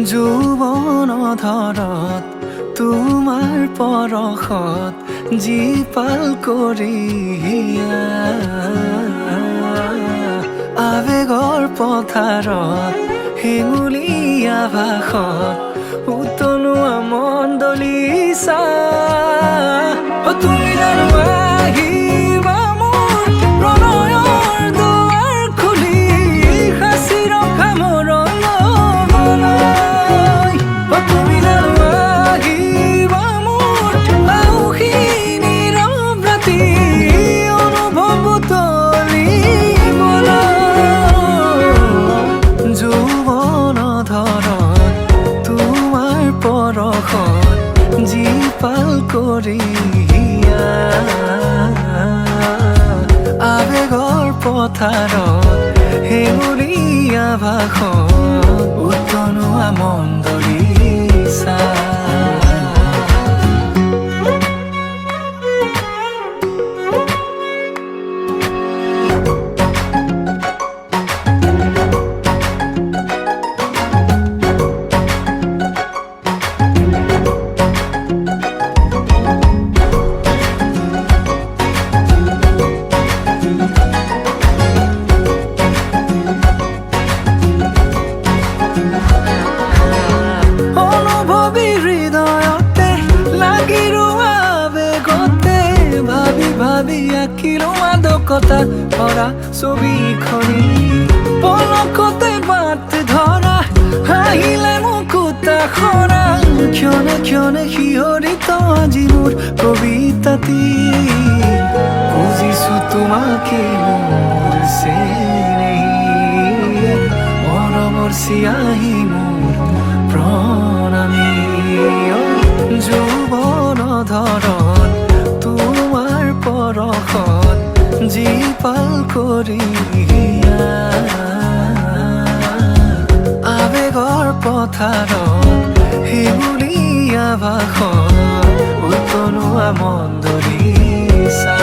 যৌৱন ধৰত তোমাৰ পৰশত জীপাল কৰি আৱেগৰ পথাৰত হেঙুলীয়া ভাষত উতলোৱা মন দলিছা তুমি জানো আহিবা মোৰ প্ৰণয়ৰ দুৱাৰ খুলি সাঁচি ৰখা মোৰ লবলৈ তুমি জানো আহিবা মোৰ আউসী নীৰৱ ৰাতি অনুভৱ তুলিবলৈ যৌৱন ধৰত তোমাৰ পৰশত জীপাল কৰি আৱেগৰ পথাৰত হেঙুলীয়া ভাষত উতলোৱা মন দলিছা কথা ভৰা ছবিখনি পলকতে বাট ধৰা হাহিলে মুকুতা খৰা ক্ষণে ক্ষণে শিহৰিত আজি মোৰ কবিতাটি বুজিছো তোমাকে মোৰ চেনেহি মৰমৰ চিয়াহী মোৰ প্ৰণামী যৌৱন ধৰত তোমাৰ পৰশত জীপাল কৰি আৱেগৰ পথাৰত হেঙুলীয়া ভাষত উতলোৱা মন দলিছা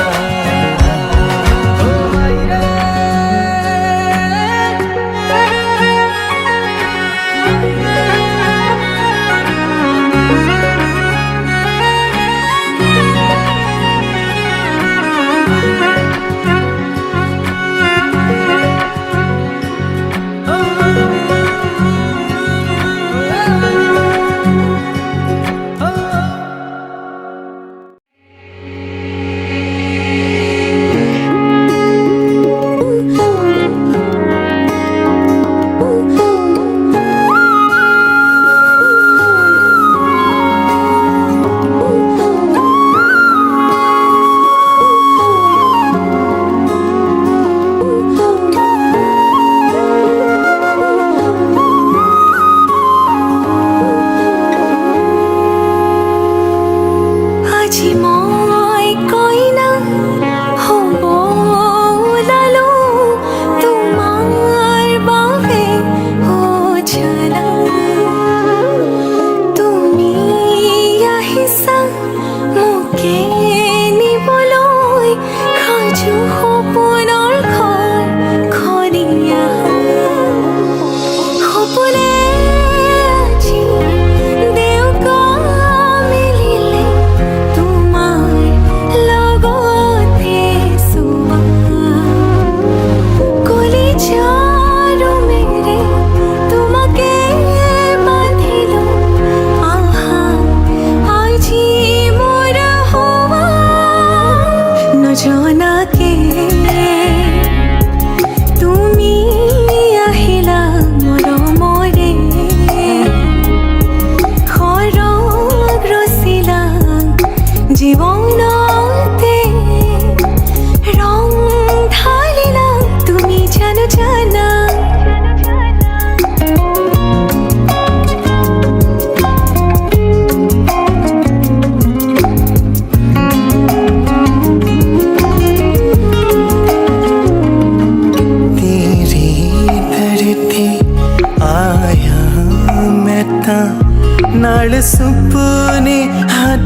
नाल सुपने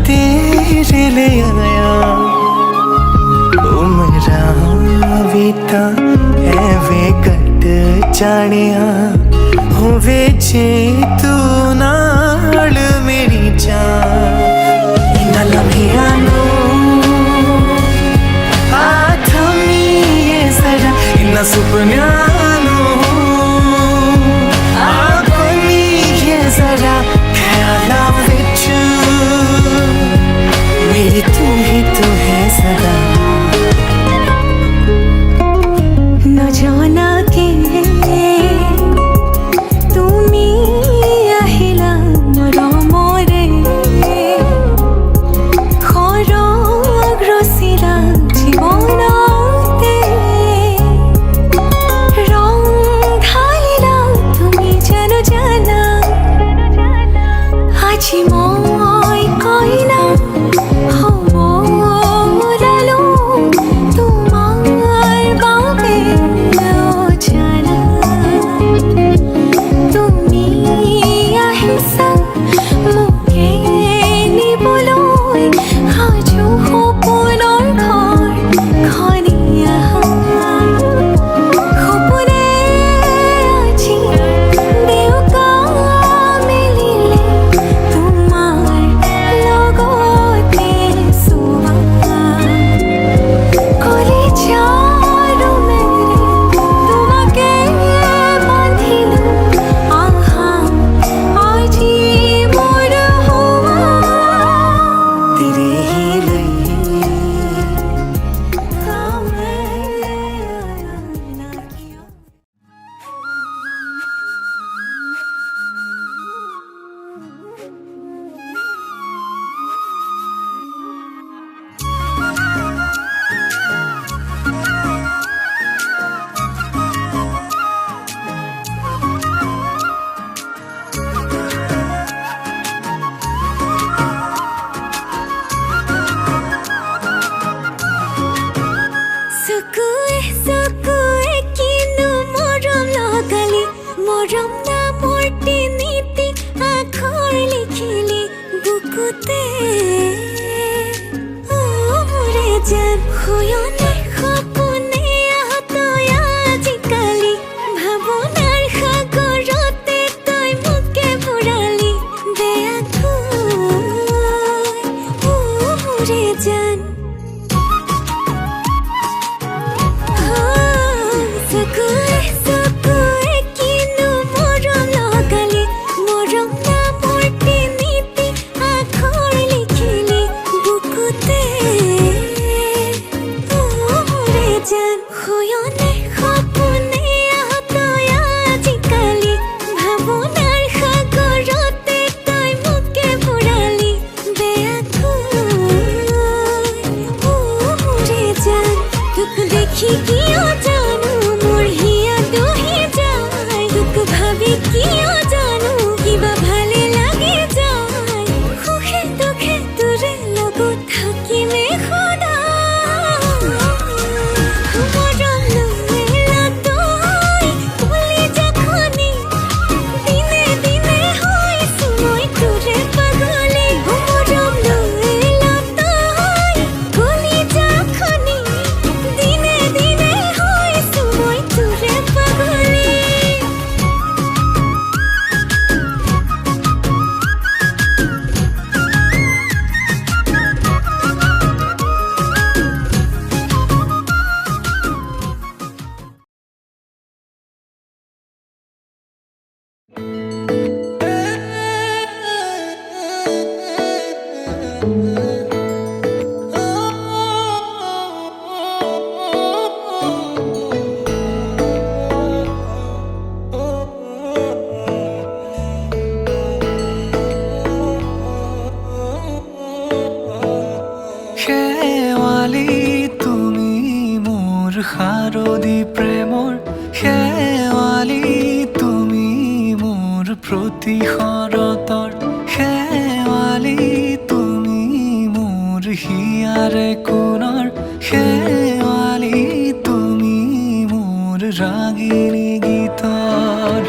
तेरे ले आया उमरा बीता एवे कट जानिया होवे जे तू नाल मेरी जान इन्ना लम्हियानो आथमी जरा इन्ना सुपन्यानो आगमी जरा ख्याला विच मेरी तू है सदा न जाना के তুমি আহিলা মৰমৰে সৰগ ৰচিলা জীৱনতে ৰং ঢালিলা তুমি জানো জানা আজি মই কইনা হ'ব ওলালো তোমাৰ বাবে জানা তুমি আহিছা মোকে নিবলৈ সাজু সপোনৰ ঘৰখনি আহা সপোনে আজি দেউকা মেলিলে তোমাৰ লগতে চোৱা কলিজাৰ মেলি তোমাকে বান্ধিলো আহা আজি মোৰ হোৱা तेरे ही लिए কামে না কিয় চকুৱে চকুৱে কিনো মৰম লগালি মৰম নামৰ তিনিটি আখৰ লিখিলি বুকুতে মোৰে যেন শয়নে সপোনে তই আজিকালি ভাৱনাৰ সাগৰতে তই মোকে বুৰালি বেয়াকৈ মোৰে যেন চকুৱে চকুৱে কিনো মৰম লগালি মৰম নামৰ তিনিটি আখৰ লিখিলি বুকুতে মোৰে যেন শয়নে সপোনে তই আজিকালি ভাৱনাৰ সাগৰতে তই মোকে বুৰালি বেয়াকৈ মোৰে যেন তোক দেখি কিয় জানো মোৰ হিয়া দহি যায় তোক ভাবি কিয় জানো কিবা ভালে লাগি যায় সুখে দুখে তোৰে লগত থাকিমে সদায় মৰম লমেলা তই কলিজাখনি দিনে দিনে হৈছো মই তোৰে পাগলী মৰম লমেলা তই কলিজাখনি দিনে দিনে হৈছো মই তোৰে পাগলী শেৱালি তুমি মোৰ শাৰদী প্ৰেমৰ শেৱালি তুমি মোৰ প্ৰতি শৰতৰ শেৱালি তুমি মোৰ হিয়াৰে কোণৰ শেৱালি তুমি মোৰ ৰাগিনী গীতৰ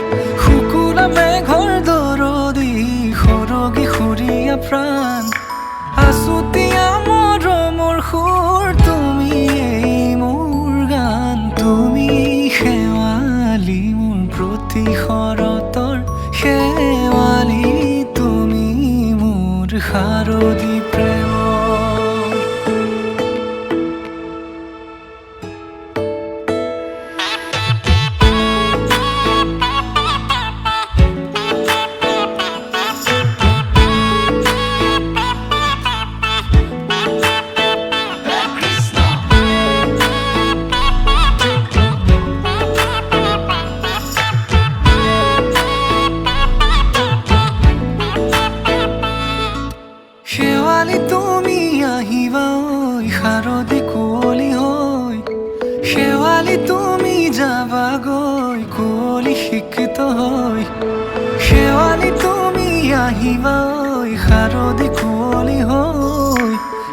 শুকুলা মেঘৰ দৰদি সৰগী সুৰীয়া প্ৰাণ আছুতীয়া মৰমৰ সুৰ তুমি এই মোৰ গান তুমি শেৱালি মোৰ প্ৰতি শৰত শেৱালি তুমি যাবাগৈ কুঁৱলী শিক্ষিত হৈ শেৱালি তুমি আহিবা ঐ শাৰদী কুঁৱলী হৈ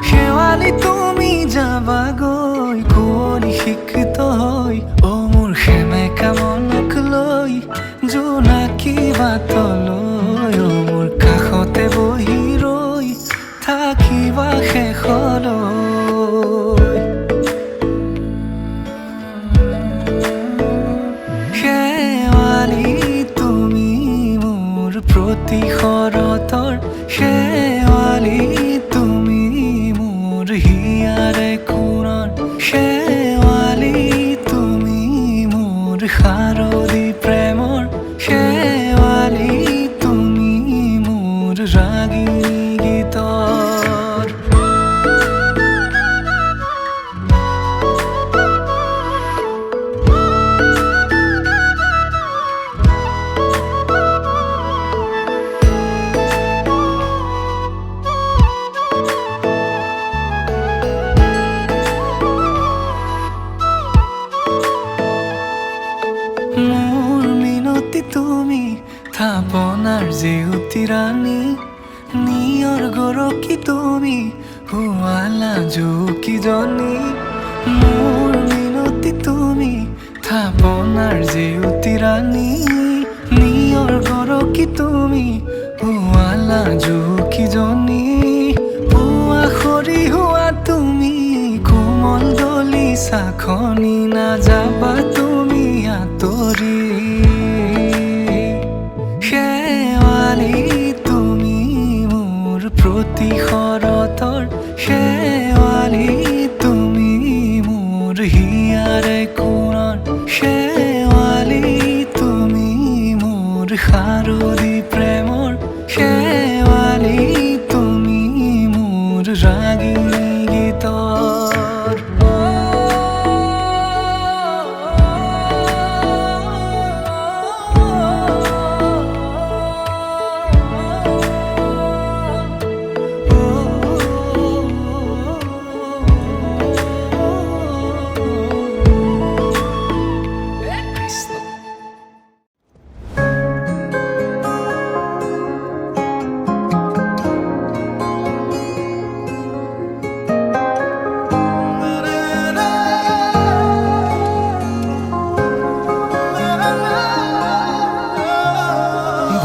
শেৱালি তুমি যাবাগৈ কুঁৱলী শিক্ষিত হৈ অ মোৰ সেমেকা মনক লৈ জোনাকী বাটলৈ অ মোৰ কাষতে বহি ৰৈ থাকিবা শেষলৈ শেৱালি তুমি মোৰ প্ৰতি শৰতৰ শেৱালি তুমি মোৰ হিয়াৰে কোণৰ শেৱালি তুমি মোৰ শাৰদী প্ৰেমৰ শেৱালি তুমি মোৰ ৰাগিনী গীতৰ মোৰ মিনতি তুমি থাপনাৰ জেউতি ৰাণী নিয়ৰ গৰকী তুমি শুৱালা জুকিজনী মোৰ মিনতি তুমি থাপনাৰ জেউতি ৰাণী নিয়ৰ গৰকী তুমি শুৱালা জুকিজনী পুৱা খৰি হোৱা তুমি কোমল দলি চাখনি নাযাবা তুমি আঁতৰি শেৱালি তুমি মোৰ প্ৰতি শৰতৰ শেৱালি তুমি মোৰ হিয়াৰে কোণৰ শেৱালি তুমি মোৰ শাৰদী প্ৰেমৰ শেৱালি তুমি মোৰ ৰাগিনী গীতৰ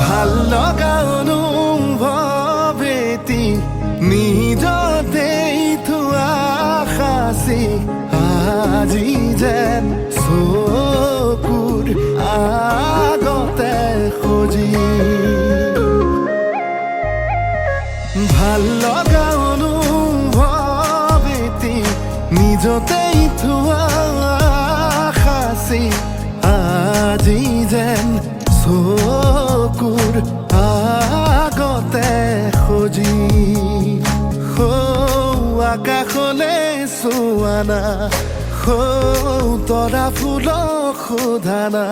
ভাল লগা অনুভৱেতি নিজতেই থোৱা সাঁচি আজি যেন চকুৰ আগতে সজি ভাল লগা অনুভৱেতি নিজতেই থোৱা সাঁচি আজি যেন চকুৰ আগতে সজি আকাশলে চোৱানা তৰা ফুলক সোধানা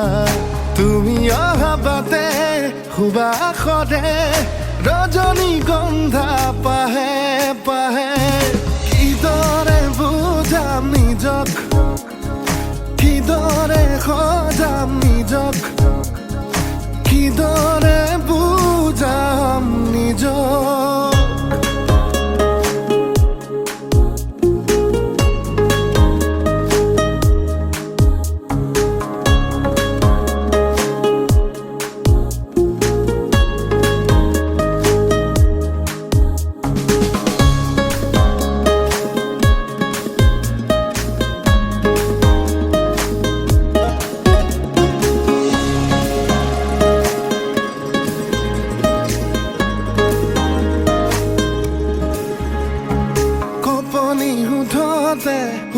তুমি অহা বাটে সুবাসৰে ৰজনীগন্ধা পাহে পাহে কিদৰে বুজাম নিজক কিদৰে সজাম নিজক কিদৰে বুজাম নিজক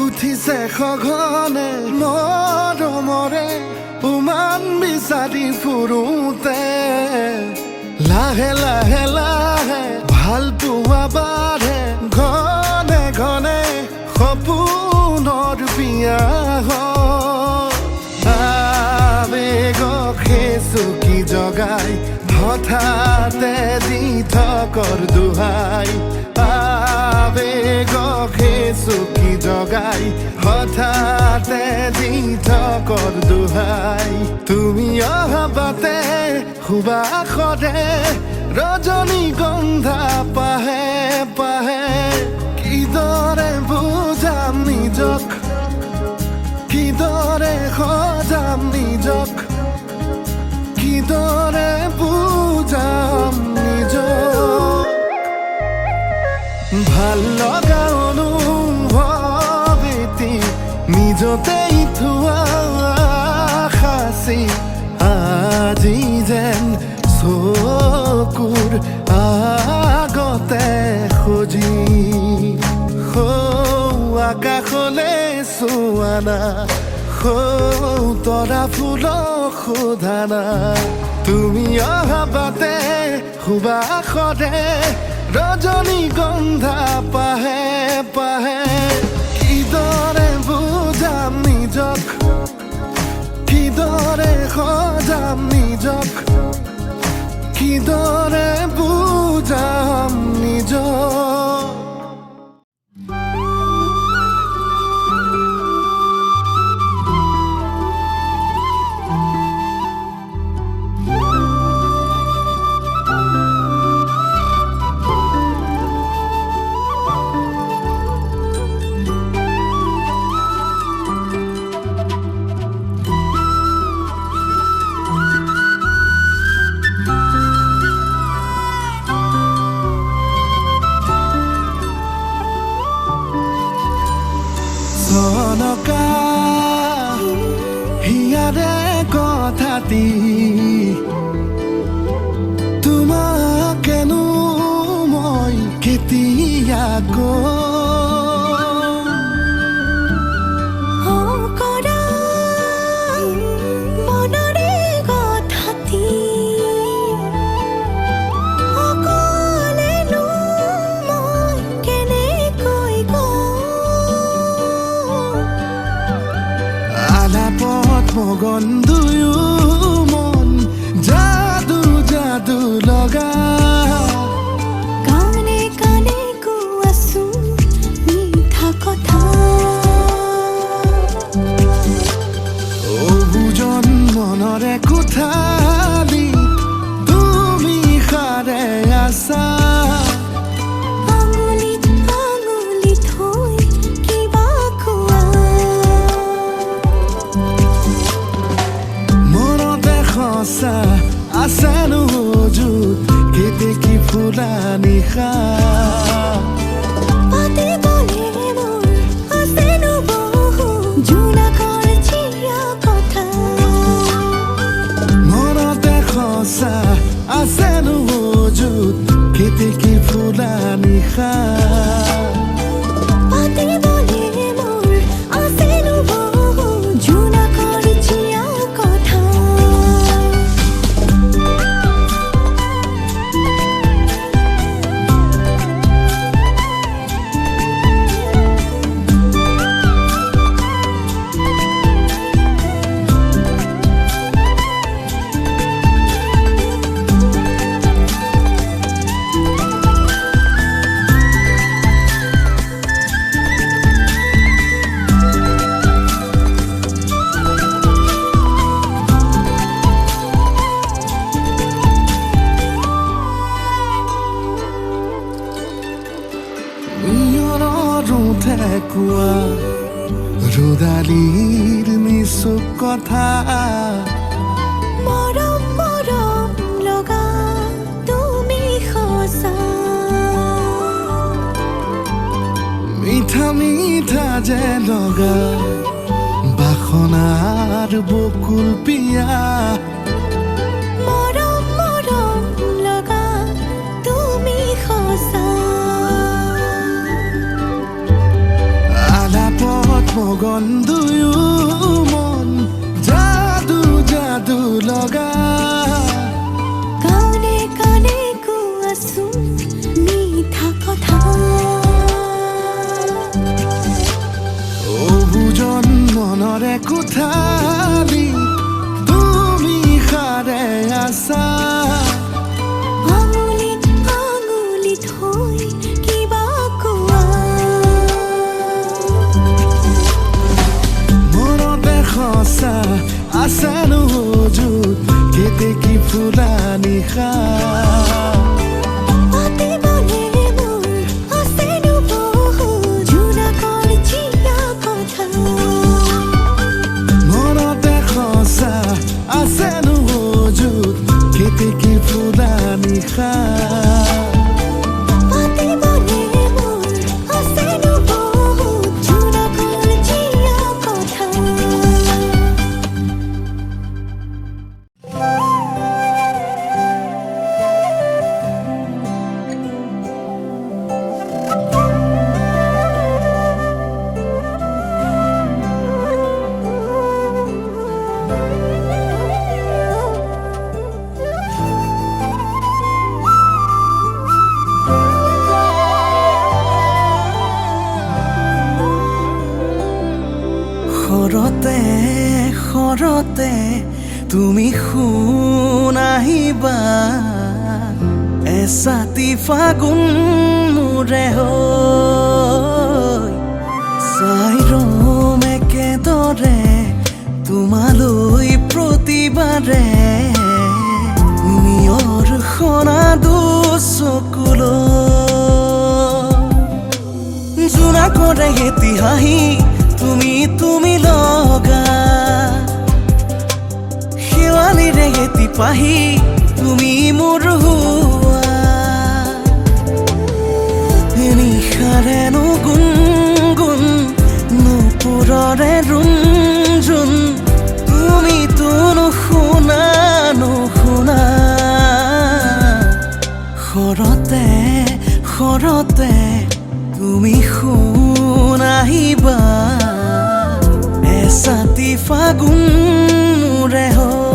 উঠিছে সঘনে মৰমৰে উমান বিচাৰি ফুৰোতে লাহে লাহে লাহে ভাল পোৱা বাঢ়ে ঘনে ঘনে সপোনৰ বিয়া আবেগক চুকি জগাই হঠাতে দি থকৰ দোহাই আবেগক চুকি জগাই হঠাতে দিঠকৰ দোহাই তুমি অহা বাটে সুবাসৰে ৰজনীগন্ধা পাহে পাহে কিদৰে বুজাম নিজক কিদৰে সজাম নিজক কিদৰে বুজাম নিজক ভাল লগা অনুভৱ এটি নিজতেই থোৱা সাঁচি আজি যেন চকুৰ আগতে সজি আকাশলে চোৱানা তৰা ফুলক সোধানা তুমি অহা বাটে সুবাসৰে ৰজনীগন্ধা পাহে পাহে কিদৰে বুজাম নিজক কিদৰে সজাম নিজক কিদৰে বুজাম নিজক সনকা হিয়াৰে কথাটি তোমাকেনো মই কেতিয়া মগন দুয়ো মন যাদু যাদু লগা কানে কানে কোৱাছো মিঠা কথা অবুজন মনৰে কোঠালি তুমি সাৰে আছা আঙুলিত আঙুলি থৈ কিবা কোৱা সঁচা আছেনো যুত কেতেকী ফুলা নিশা পাতিবলে মোৰ আছেনো বহু জোনাকৰ চিৰা কথা মনতে সঁচা আছেনো যুত কেতেকী ফুলা নিশা পাতিবলে মোৰ আছেনো বহু জোনাকৰ চিৰা কথা ঠেকুৱা ৰুদালিৰ নিচুক কথা মৰম মৰম লগা তুমি সঁচা মিঠা মিঠা যে লগা বাসনাৰ বকুল পিয়া মৰম মৰম লগা তুমি সঁচা আলাপত মগন দুয়ো মন যাদু যাদু লগা কানে কানে কোৱাছো মিঠা কথা অবুজন মনৰে কোঠালি তুমি সাৰে আছা আঙুলিত আঙুলি থৈ কিবা কোৱা সঁচা আছেনো যুত কেতেকী ফুলা নিশা পাতিবলে মোৰ আছেনো বহুত জোনাকৰ জিয়া কথা মনতে সঁচা আছেনো যুত কেতেকী ফুলা নিশা পাতিবলে মোৰ আছেনো বহুত জোনাকৰ জিয়া কথা খৰতে তুমি শুন আহিবা এছাতি ফাগুন মোৰে হৈ চাই ৰম একেদৰে তোমালৈ প্ৰতিবাৰে নিয়ৰ সনা দুচকুলৈ জোনা কৰে এটি হাঁহি তুমি লগা শেৱালিৰে এটি পাহি তুমি মোৰ হোৱা নিশাৰেনো গুণগুণ নুপুৰৰে ৰুণজুণ তুমিতো নুশুনা খৰতে তুমি শুন আহিবা এছাতি ফাগুন মোৰে হৈ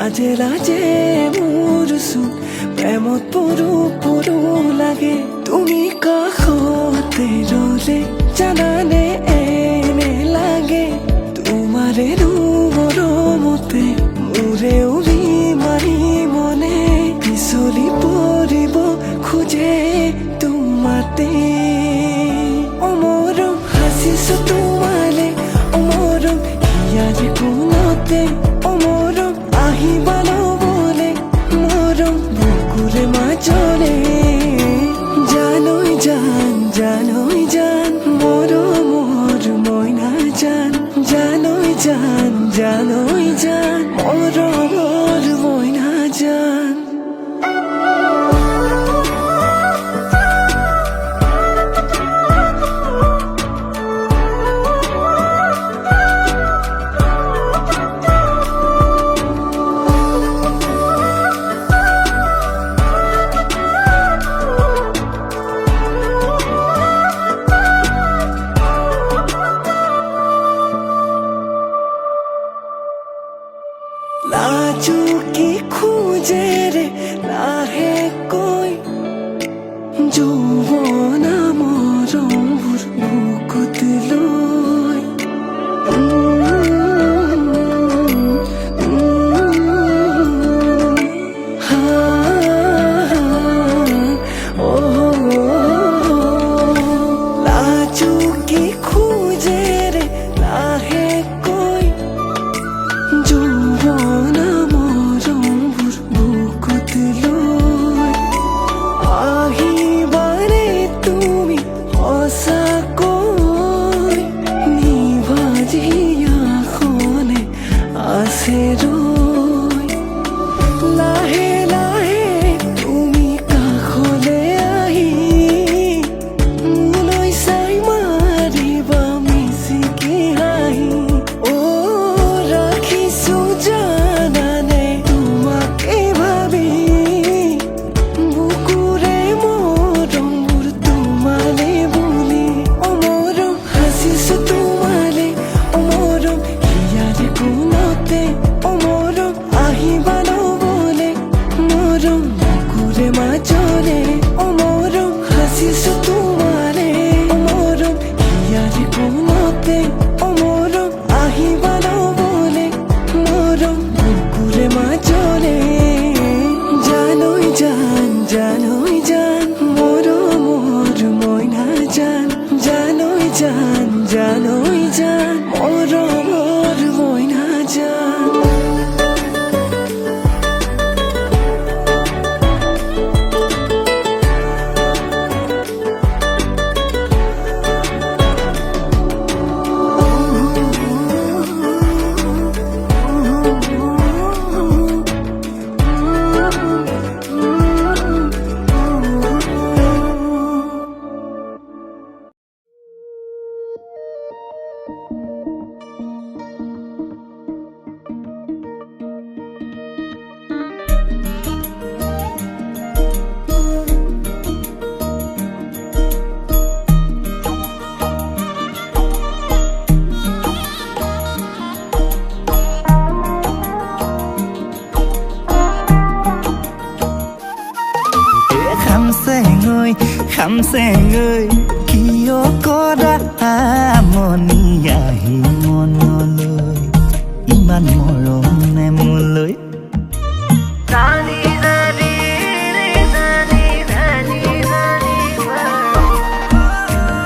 লাজে লাজে মোৰ চোন প্ৰেমত পৰো পৰো লাগে তুমি কাষতে ৰলে জানানে এনে লাগে তোমাৰে মৰমতে মোৰে উৰি মাৰি মনে পিছলি পৰিব খোজে তোমাতে অমৰম হাসিছো তোমালে অমৰম ইয়াৰে কোনতে অমৰম আহিবা লবলে মৰম বুকুৰে মাজৰে জানৈ জান মৰমৰ মইনা জান জানৈ জান মৰমৰ মইনা জান লাজুকি খোজে ৰে লাহেকৈ যৌৱনা মৰমবোৰ বুকুত লৈ লাজুকি খোজে ৰে লাহেকৈ যৌৱনা মৰমবোৰ বুকুত লৈ আহিবানে তুমি সঁচাকৈ নিভাজিয়াখনে আছে ৰৈ লাহে লাহে তুমি কাষলে আহি মোলৈ চাই মাৰিবা মিচিকি হাঁহি ৰাখিছো জানানে তোমাকে ভাবি বুকুৰে মৰমবোৰ তোমালে বুলি অমৰম হাসিছো তোমালে অমৰম ইয়াৰে কোনতে অমৰম আহিবা লবলে মৰম বুকুৰে মাজৰে অমৰম হাসিছো তোমালে অমৰম ইয়াৰে কোনতে অমৰম আহিবা লবলে মৰম বুকুৰে মাজৰে জানৈ জান মৰমৰ মইনা জান জানৈ জান মৰমৰ মইনা জান Khăm xe người kiyo koda amoni ahi monoloi iman morom ne muloi Dani dani re dani dani dani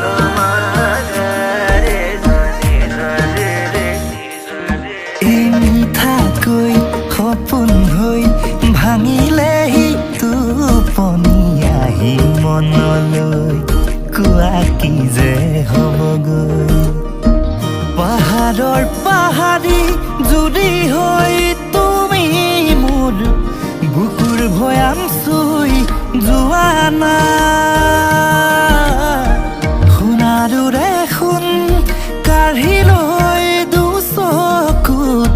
tomare dani dani re ini thakoi khopun hoi bhangilehi tuponi ahi মনলৈ কোৱা কি যে হ'বগৈ পাহাৰৰ পাহাৰী যদি হৈ তুমি মোৰ বুকুৰ ভৈয়াম চুই যোৱা না সোণাৰুৰে সোণ কাঢ়ি লৈ দুচকুত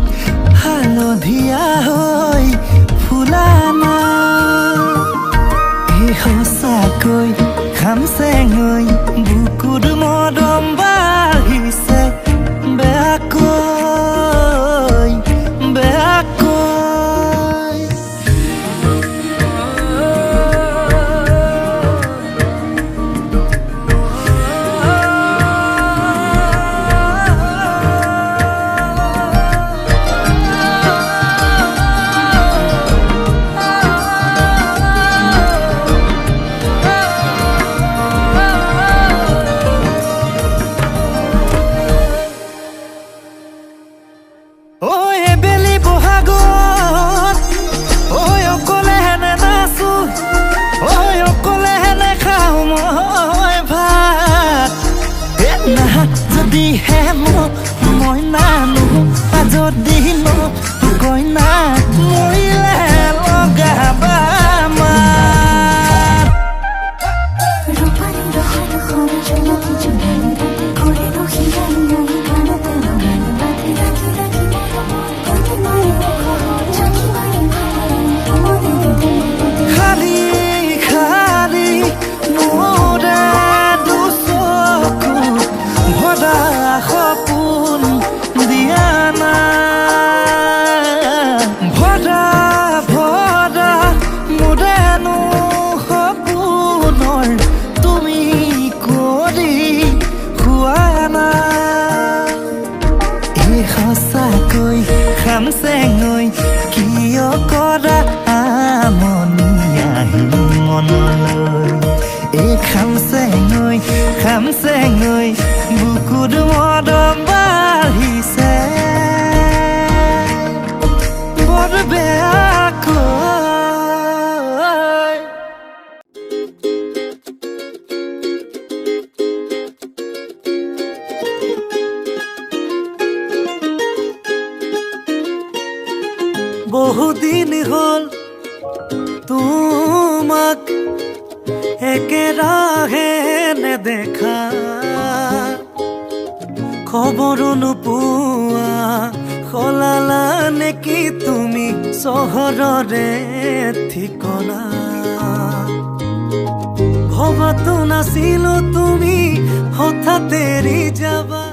ন কইনা মৰিলে লগাবা মাত রূপালি রহর হরে জন্য কিছু গানি রাতে করে রহি গানি গানি গানাতে রঙানি বাতি রাখি রাখি রাখি মারি চাকি মারি আমাদের খালি খালি মোরে দুচকু ভৰা সপোন দিয়া না ভৰা ভৰা মোৰেনো সপোনৰ তুমি কৰি খোৱা না এই সঁচাকৈ খামচেঙৈ কিয় কৰা আমনি আহি মনলৈ এই খামচেঙৈ বুকুৰ মৰম বাঢ়িছে বৰ বেয়াকৈ বহুদিন হ'ল তোমাক একেৰাহে নেদেখা খবৰো নোপোৱা সলালা নেকি তুমি চহৰৰে ঠিকনা ভবাতো নাছিলো তুমি হঠাৎ এৰি যাবা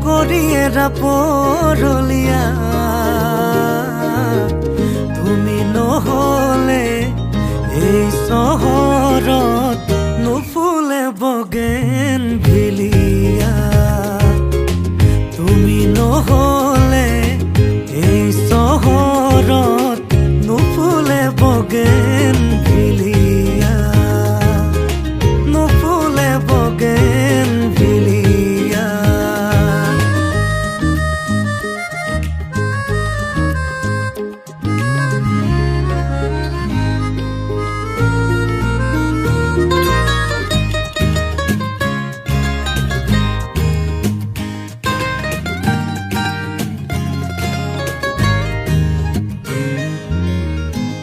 কৰিয়েৰা পৰলীয়া তুমি নহ'লে এই চহৰত নুফুলে বগেন ভিলিয়া তুমি নহ'লে এই চহৰত নুফুলে বগেন ভিলিয়া নুফুলে বগেন ভিলিয়া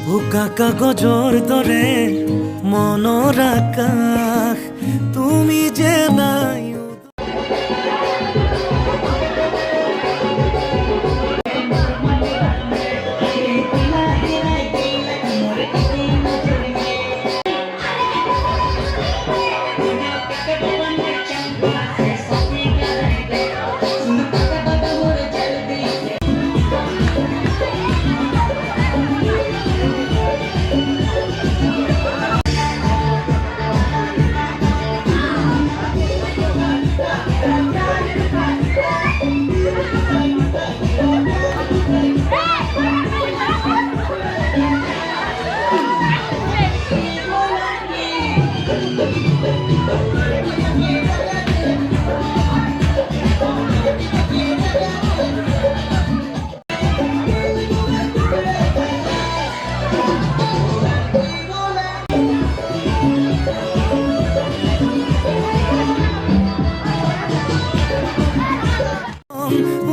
বোকা কাগজৰ দৰে মনৰ আকাশ তুমি যে নাই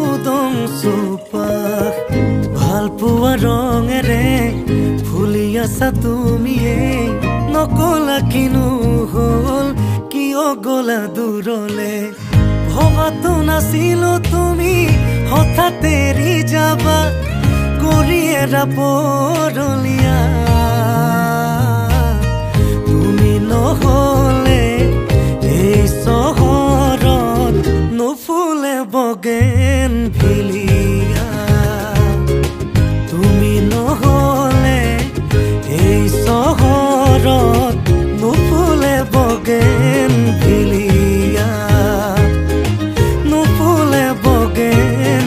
উদং চোপাশ ভাল পোৱা ৰঙেৰে ফুলি আছা তুমিয়ে নকলা কিনো হ'ল কিয় গলা দূৰলে ভবাতো নাছিলো তুমি হঠাৎ এৰি যাবা কৰিয়েৰা পৰলীয়া তুমি নহ'লে এই চহৰত নুফুলে বগেন ভিলিয়া তুমি নহ'লে এই চহৰত নুফুলে বগেন ভিলিয়া নুফুলে বগেন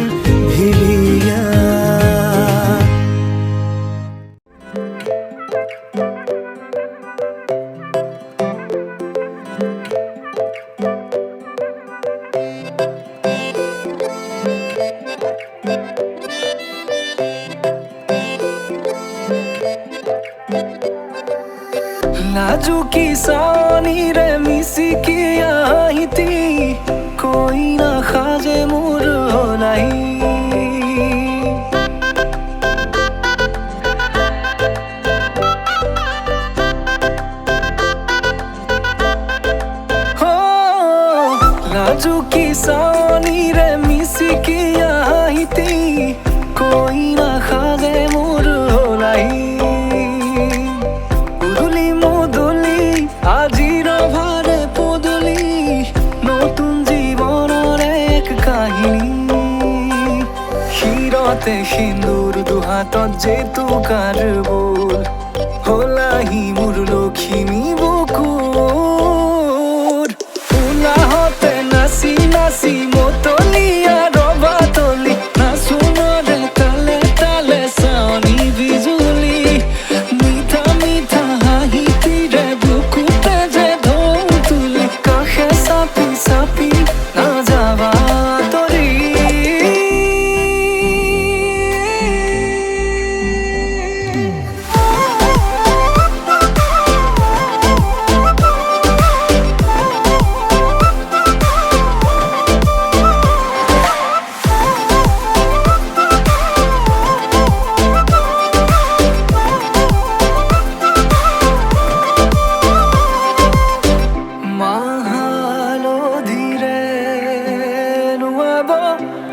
ভিলিয়া লাজুকী চাৱনিৰে মিচিকি আহিতি কইনা সাজে মোৰ হলাই লাজুকী চাৱনিৰে মিচিকি আহিতি কইনা সাজে মোৰ হলাই উদুলি মুদুলি আজিৰ ভাৰে পদূলি নতুন জীৱনৰ এক কাহিনী শিৰতে সিন্দুৰ দুহাতত জেতুকাৰ বোল হলাহি মোৰ লখিমী বুকুৰ উলাহতে নাচি নাচি মতলীয়া ৰবা তলি নাচোনৰে তালে তালে চাৱনি বিজুলি মিঠা মিঠা হাঁহিতিৰে বুকুতে যে ঢৌ তুলি কাষে চাপি চাপি নাযাবা তৰি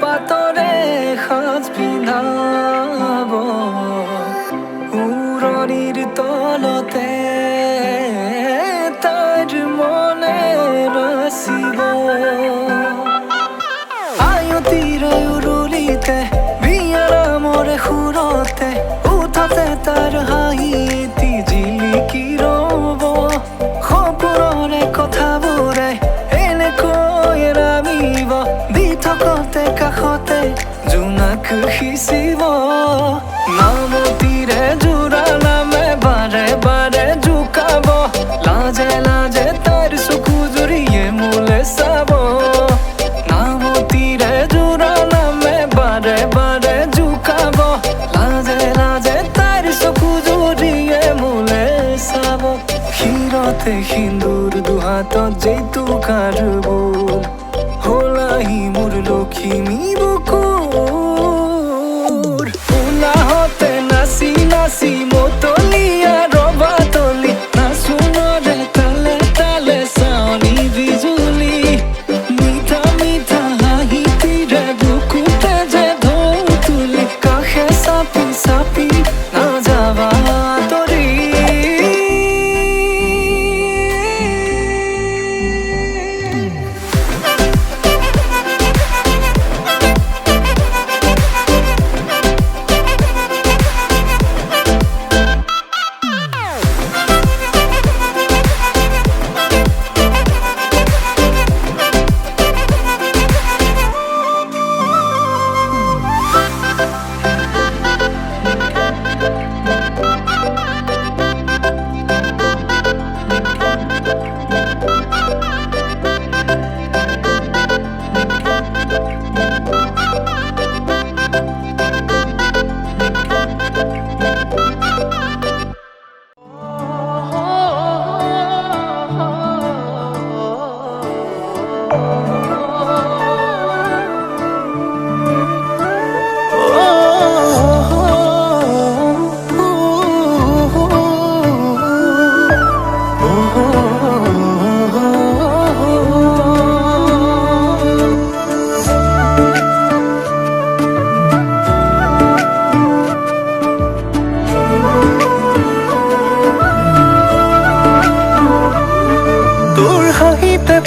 পাতৰে সাজ পিন্ধাব উৰণিৰ তলতে তাইৰ মনে নাচিব আয়তিৰে উৰুলিতে বিয়াৰামৰে সুৰতে উঠতে তাৰ হাঁহি এটি জিলিকি ৰব সপোনৰে কথাবোৰে এনেকৈ নামিব দি থকতে কাষতে জোনাক সিঁচিব নামতিৰে জোৰা নামে বাৰে বাৰে জোকাব লাজে লাজে তাইৰ চকু জুৰিয়ে মোলে চাব নামতিৰে জোৰা নামে বাৰে বাৰে জোকাব লাজে লাজে তাইৰ চকু জুৰিয়ে মোলে চাব শিৰতে সিন্দুৰ দুহাতত জেতুকাৰ বোল হলাহি মোৰ লখিমী বুকুৰ উলাহতে নাচি নাচি মতলীয়া ৰবা তলি নাচোনৰে তালে তালে চাৱনি বিজুলি মিঠা মিঠা হাঁহিতিৰে বুকুতে যে ঢৌ তুলি কাষে চাপি চাপি নাযাবা তৰি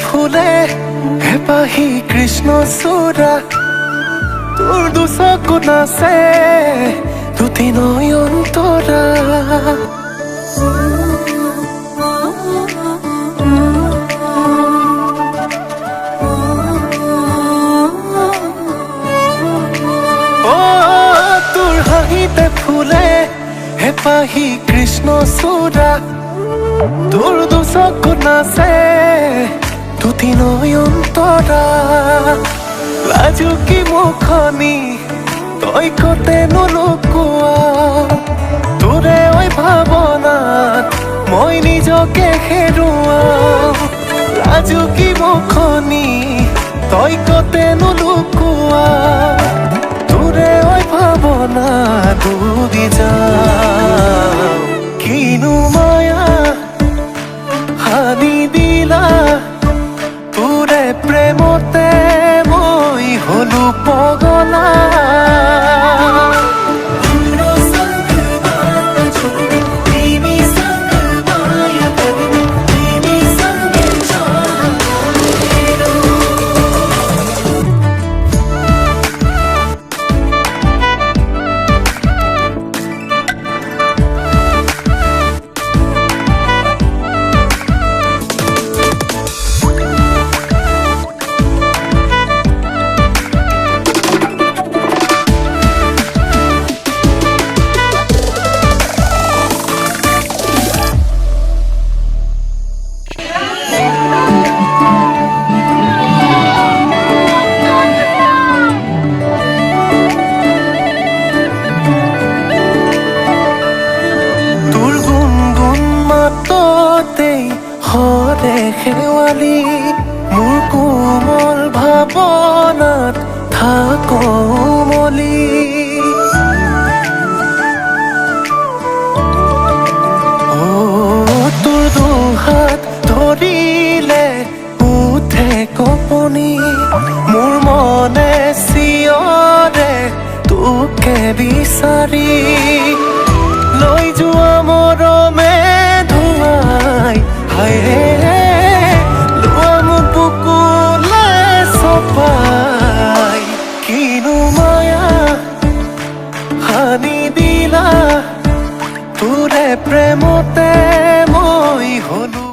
ফুলে হেপাহি কৃষ্ণ চূড়া তোৰ দুচকু নাচে দুটি নয়নতৰা তোৰ হাঁহিতে ফুলে হেপাহি কৃষ্ণ চূড়া তোৰ দুচকু নাচে দুটি নয়নতৰা লাজুকী মুখনি তই কতে নলুকোৱা তোৰে ঐ ভাৱনাত মই নিজক হেৰুৱাও লাজুকী মুখনি তই কতেনো লুকুৱা তোৰে ঐ ভাৱনা ডুবি যাওঁ কিনো মায়া হানি দিলা তোৰে প্ৰেমতে মই হলো পগলা হৰে শেৱালি মোৰ কোমল ভাৱনাত থাকো মলি তোৰ দুহাত ধৰিলে উঠে কপনি মোৰ মনে চিঞৰে তোকে বিচাৰি লৈ যোৱা মৰমে ধুৱাই লোৱা মোক বুকুলে চপাই কিনো মায়া হানি দিলা তোৰে প্ৰেমতে মই হলো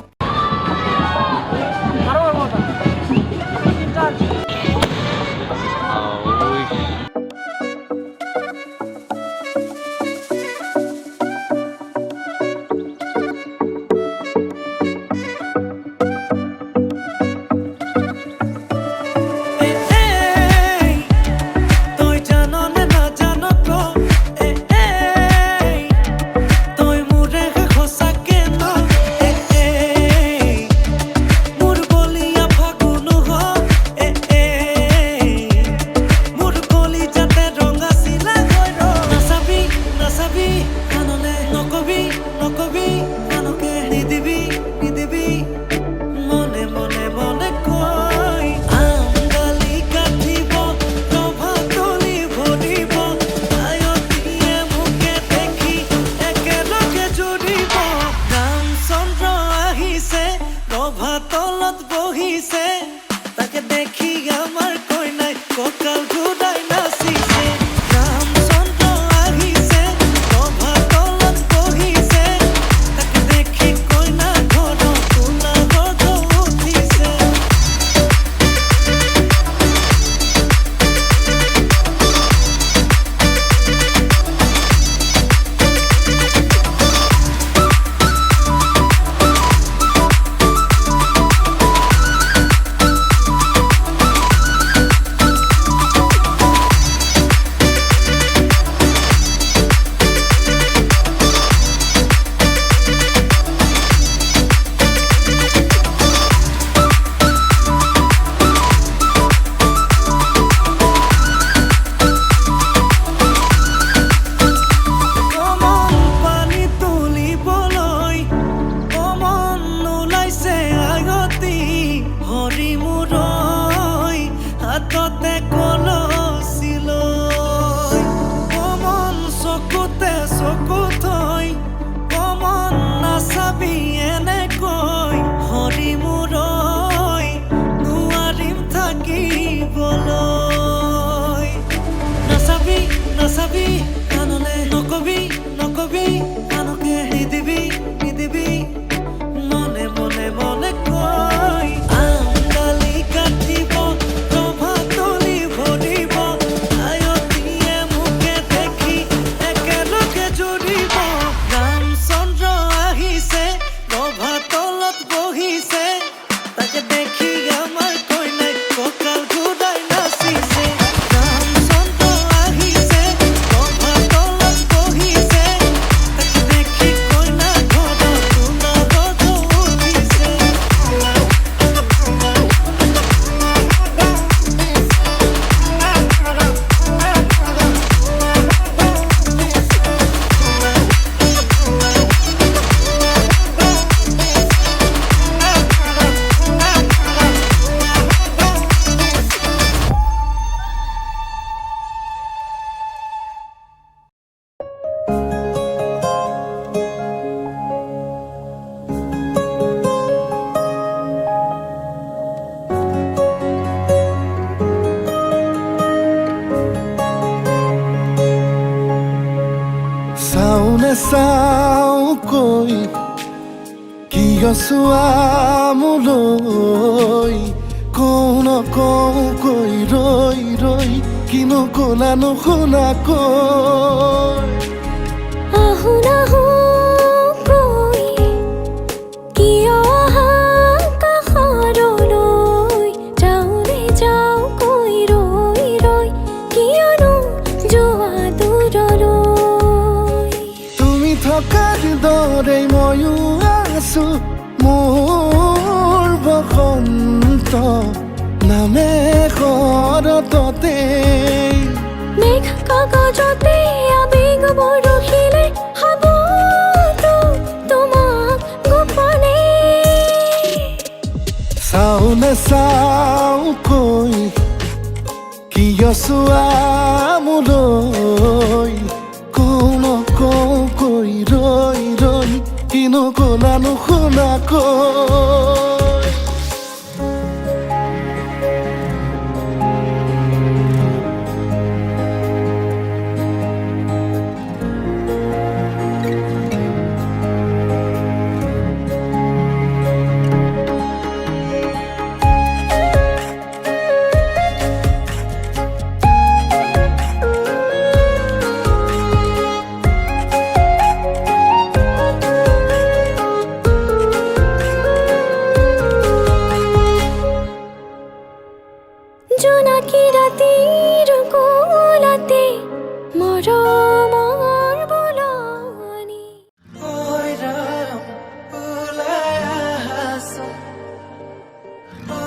কৈ কিয় চোৱা মোলৈ কওঁ নকওঁ কৈ ৰৈ ৰৈ কিনো ক'লা নুশুনাকৈ আহো নাহো কৈ কিয় আহা কাষৰলৈ যাওঁৰে যাওঁ কৈ ৰৈ ৰৈ কিয়নো যোৱা দূৰলৈ তুমি থকাৰ দৰে ময়ো আছো মোৰ বসন্ত নামে শৰততে মেঘ কাগজতে আবেগ বৰষিলে হাবতো তোমাক গোপনে চাওঁ নেচাওঁ কৈ কিয় চোৱা মোলৈ কওঁ নকওঁ কৈ ৰৈ ৰৈ কিনো ক'লা নুশুনাকৈ জোনাকী ৰাতিৰ কোলাতে মৰমৰ বোলনি ঐ ৰাম ওলাই আহাচোন ঐ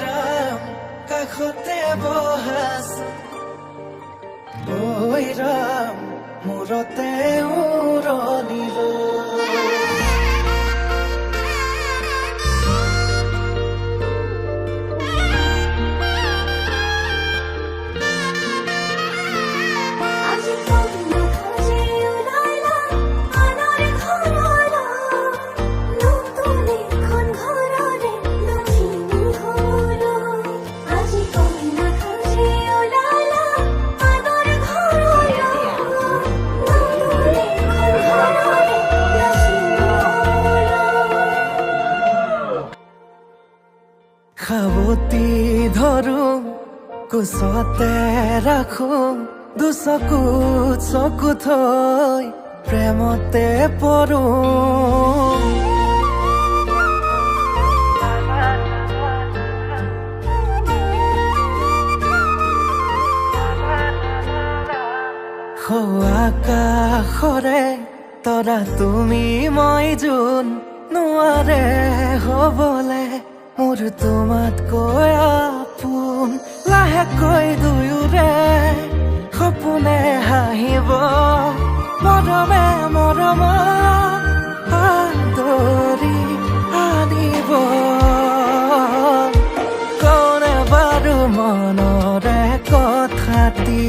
ৰাম কাষতে বহাচোন ঐ ৰাম মূৰতে উৰণি লৈ আজি কন্যা খোজে ওলালা আনৰে ঘৰলৈ নতুন এখন ঘৰৰে লখিমী হৈ আজি কন্যা খোজে ওলালা আনৰে ঘৰলৈ নতুন এখন ঘৰৰে লখিমী হৈ সাৱতি ধৰো কোচতে ৰাখো দুচকুত চকু থৈ প্ৰেমতে পৰো আকাশৰে তৰা তুমি মই যোন নোৱাৰে হ'বলে মোৰ তোমাতকৈ আপোন লাহেকৈ দুয়োৰে সপোনে হাঁহিব মৰমে মৰম আদৰি আনিব কোনে বাৰু মনৰে কথাটি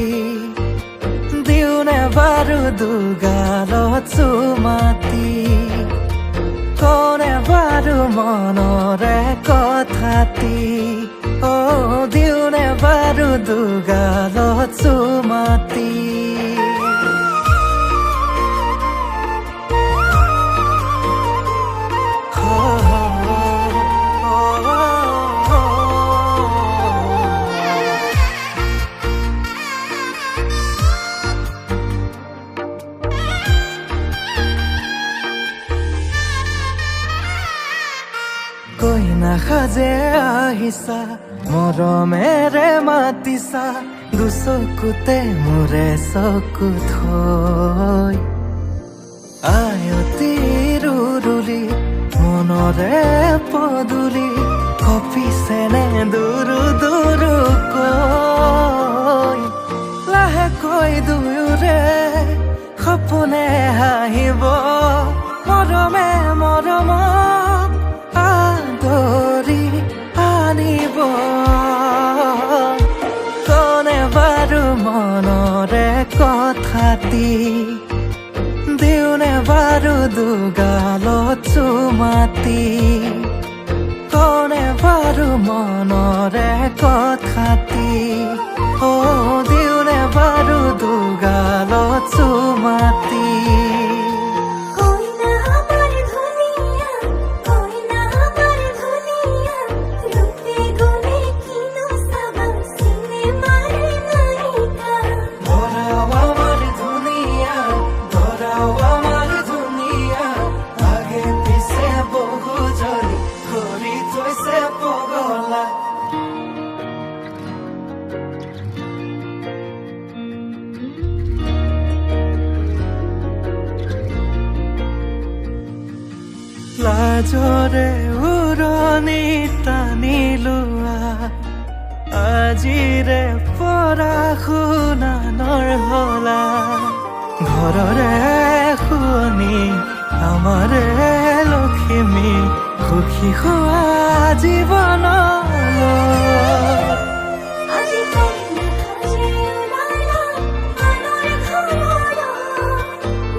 দিওনে বাৰু দুগালত চুমাতি কোনে বাৰু মনৰে কথাটি দিওনে বাৰু দুগালত চুমাতি কইনা সাজে আহিছা মৰমেৰে মাতিছা দুচকুতে মোৰে চকু থৈ আয়তি ৰুৰুলি মনৰে পদুলি কপিছেনে দুৰু দুৰুকৈ লাহেকৈ দুয়োৰে সপোনে হাঁহিব মৰমে মৰম আদৰি আনিব কোনে বাৰু মনৰে কথাটি দিওনে বাৰু দুগালত চুমাতি কোনে বাৰু মনৰে কথাটি দিওনে বাৰু দুগালত চুমাতি কইনা লাজৰে উৰণি টানি লোৱা আজিৰে পৰা শুনানৰ হলা ঘৰৰে শুৱনি আমাৰে লখিমী সুখী হোৱা জীৱনলৈ আজি কইনা সাজে ওলালা আনৰ ঘৰলৈ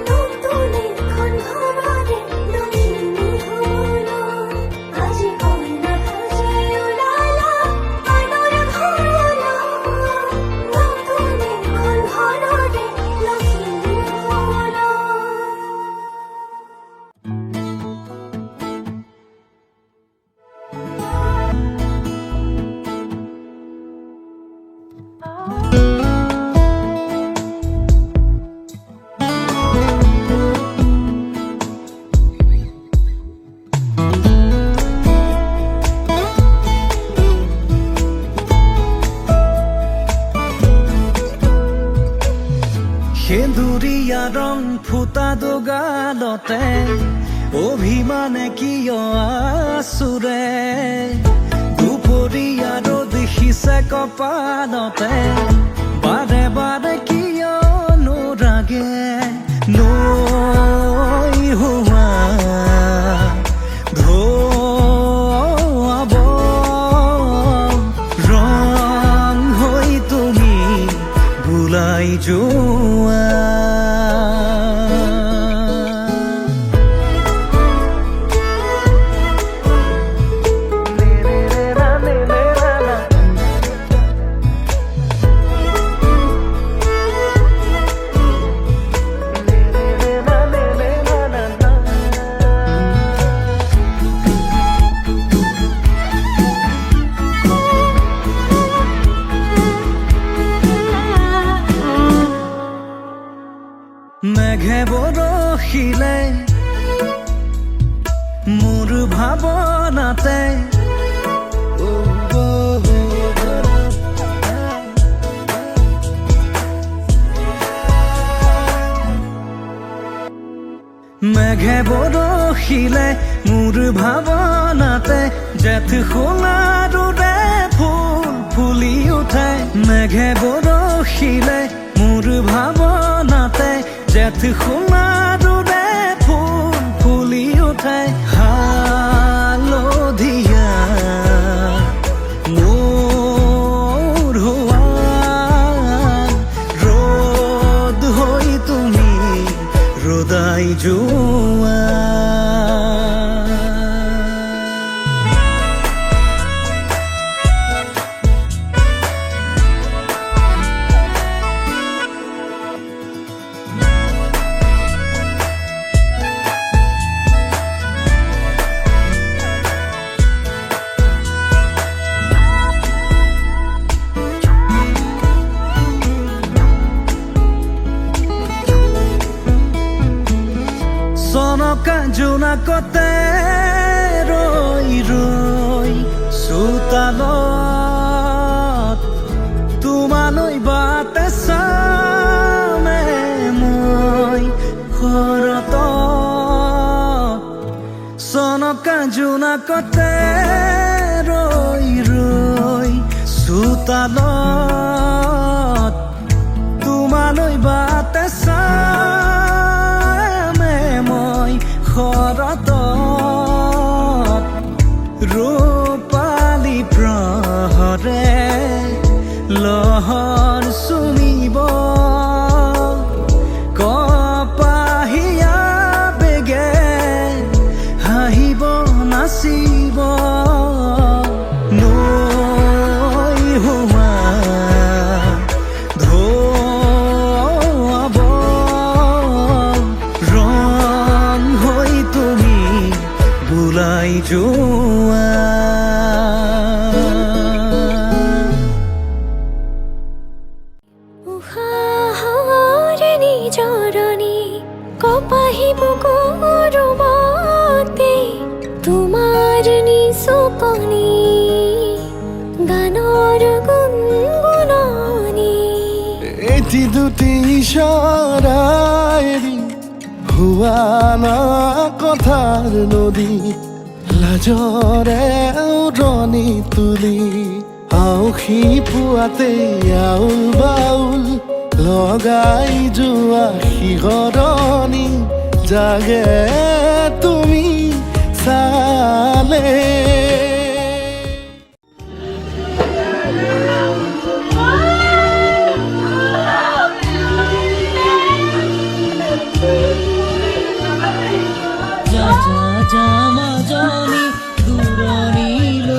নতুন এখন ঘৰৰে লখিমী হবলৈ আজি কইনা সাজে ওলালা আনৰ ঘৰলৈ নতুন এখন ঘৰৰে লখিমী হবলৈ সেন্দুৰীয়া ৰং ফুটা দুগালতে অভিমানে কিয় আচুৰে দুপৰীয়া ৰ'দ সিঁচে কপালতে বাৰে বাৰে কিয় নোৰাগে নৈ হোৱা ধোৱাব ৰং হৈ তুমি বুলাই যোৱা মেঘে বৰষিলে মোৰ ভাৱনাতে মেঘে বৰষিলে মোৰ ভাৱনাতে জেঠ সোণাৰুৰে ফুল ফুলি উঠে মেঘে বৰষিলে মোৰ ভাৱনাতে জেঠ সোণাৰুৰে ফুল ফুলি উঠে হালধীয়া মোৰ হোৱা ৰ'দ হৈ তুমি ৰদাই যোৱা চনকা জোনাকতে ৰৈ ৰৈ চোতালত তোমালৈ বাটে চামে মই ঘৰত চনকা জোনাকতে ৰৈ ৰৈ চোতালত তোমালৈ বাটে চামে মই ঘৰত ৰূপালী প্ৰহৰে লহৰ চুমিব কপাহীয়া বেগে হাঁহিব নাচিব নৈ হোৱা ধোৱাব ৰং হৈ তুমি বুলাই যোৱা উশাহৰে নিজৰণি কপাহী বুকুৰ মতে তোমাৰ নিচুকনি গানৰ গুণগুণনি এটি দুটি ইশাৰা এৰি হুৱানা কথাৰ নদী লাজৰে উৰণি তুলি আউসী পুৱাতে আউল বাউল লগাই যোৱা শিহৰণি জাগে তুমি চালে মাজনী দূৰণিলৈ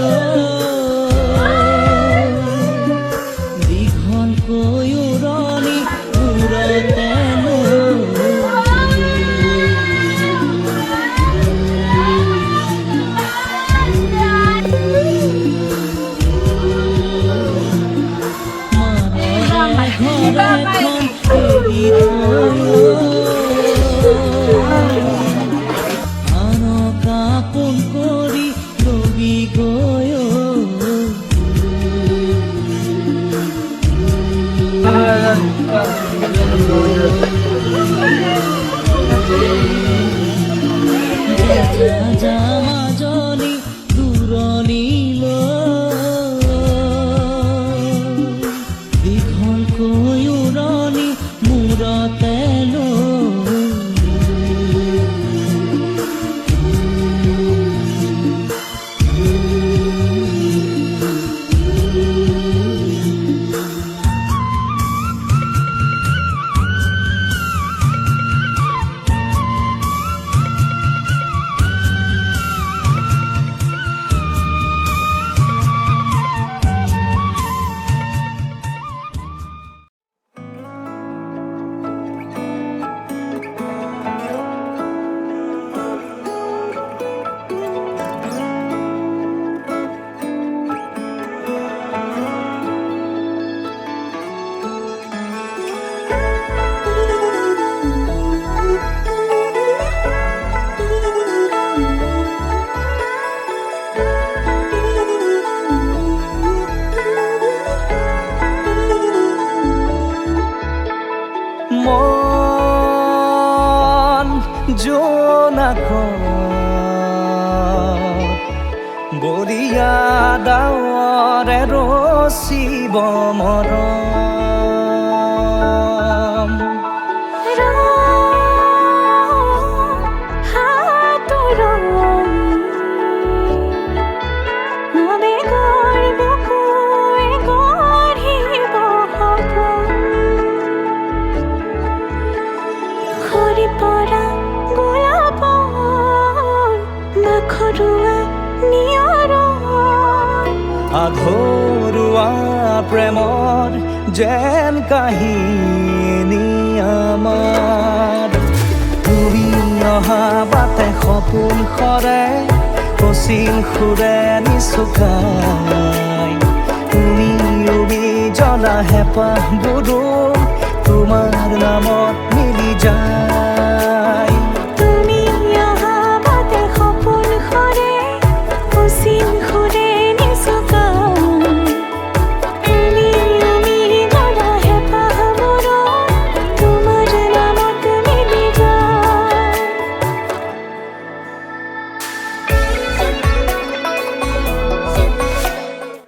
দীঘলকৈ উৰণি উৰতে মাজনী দূৰণিলৈ দীঘলকৈ উৰণি মূৰতে মন জোনাক বৰিয়া ডাৱৰে ৰচিব মৰম আধৰুৱা প্ৰেমৰ যেন কাহিনী আমাৰ তুমি অহা বাটে সপোন সৰে অচিন সুৰে নিচুকাই তুমি উৰি জ্বলা হেঁপাহ বুদো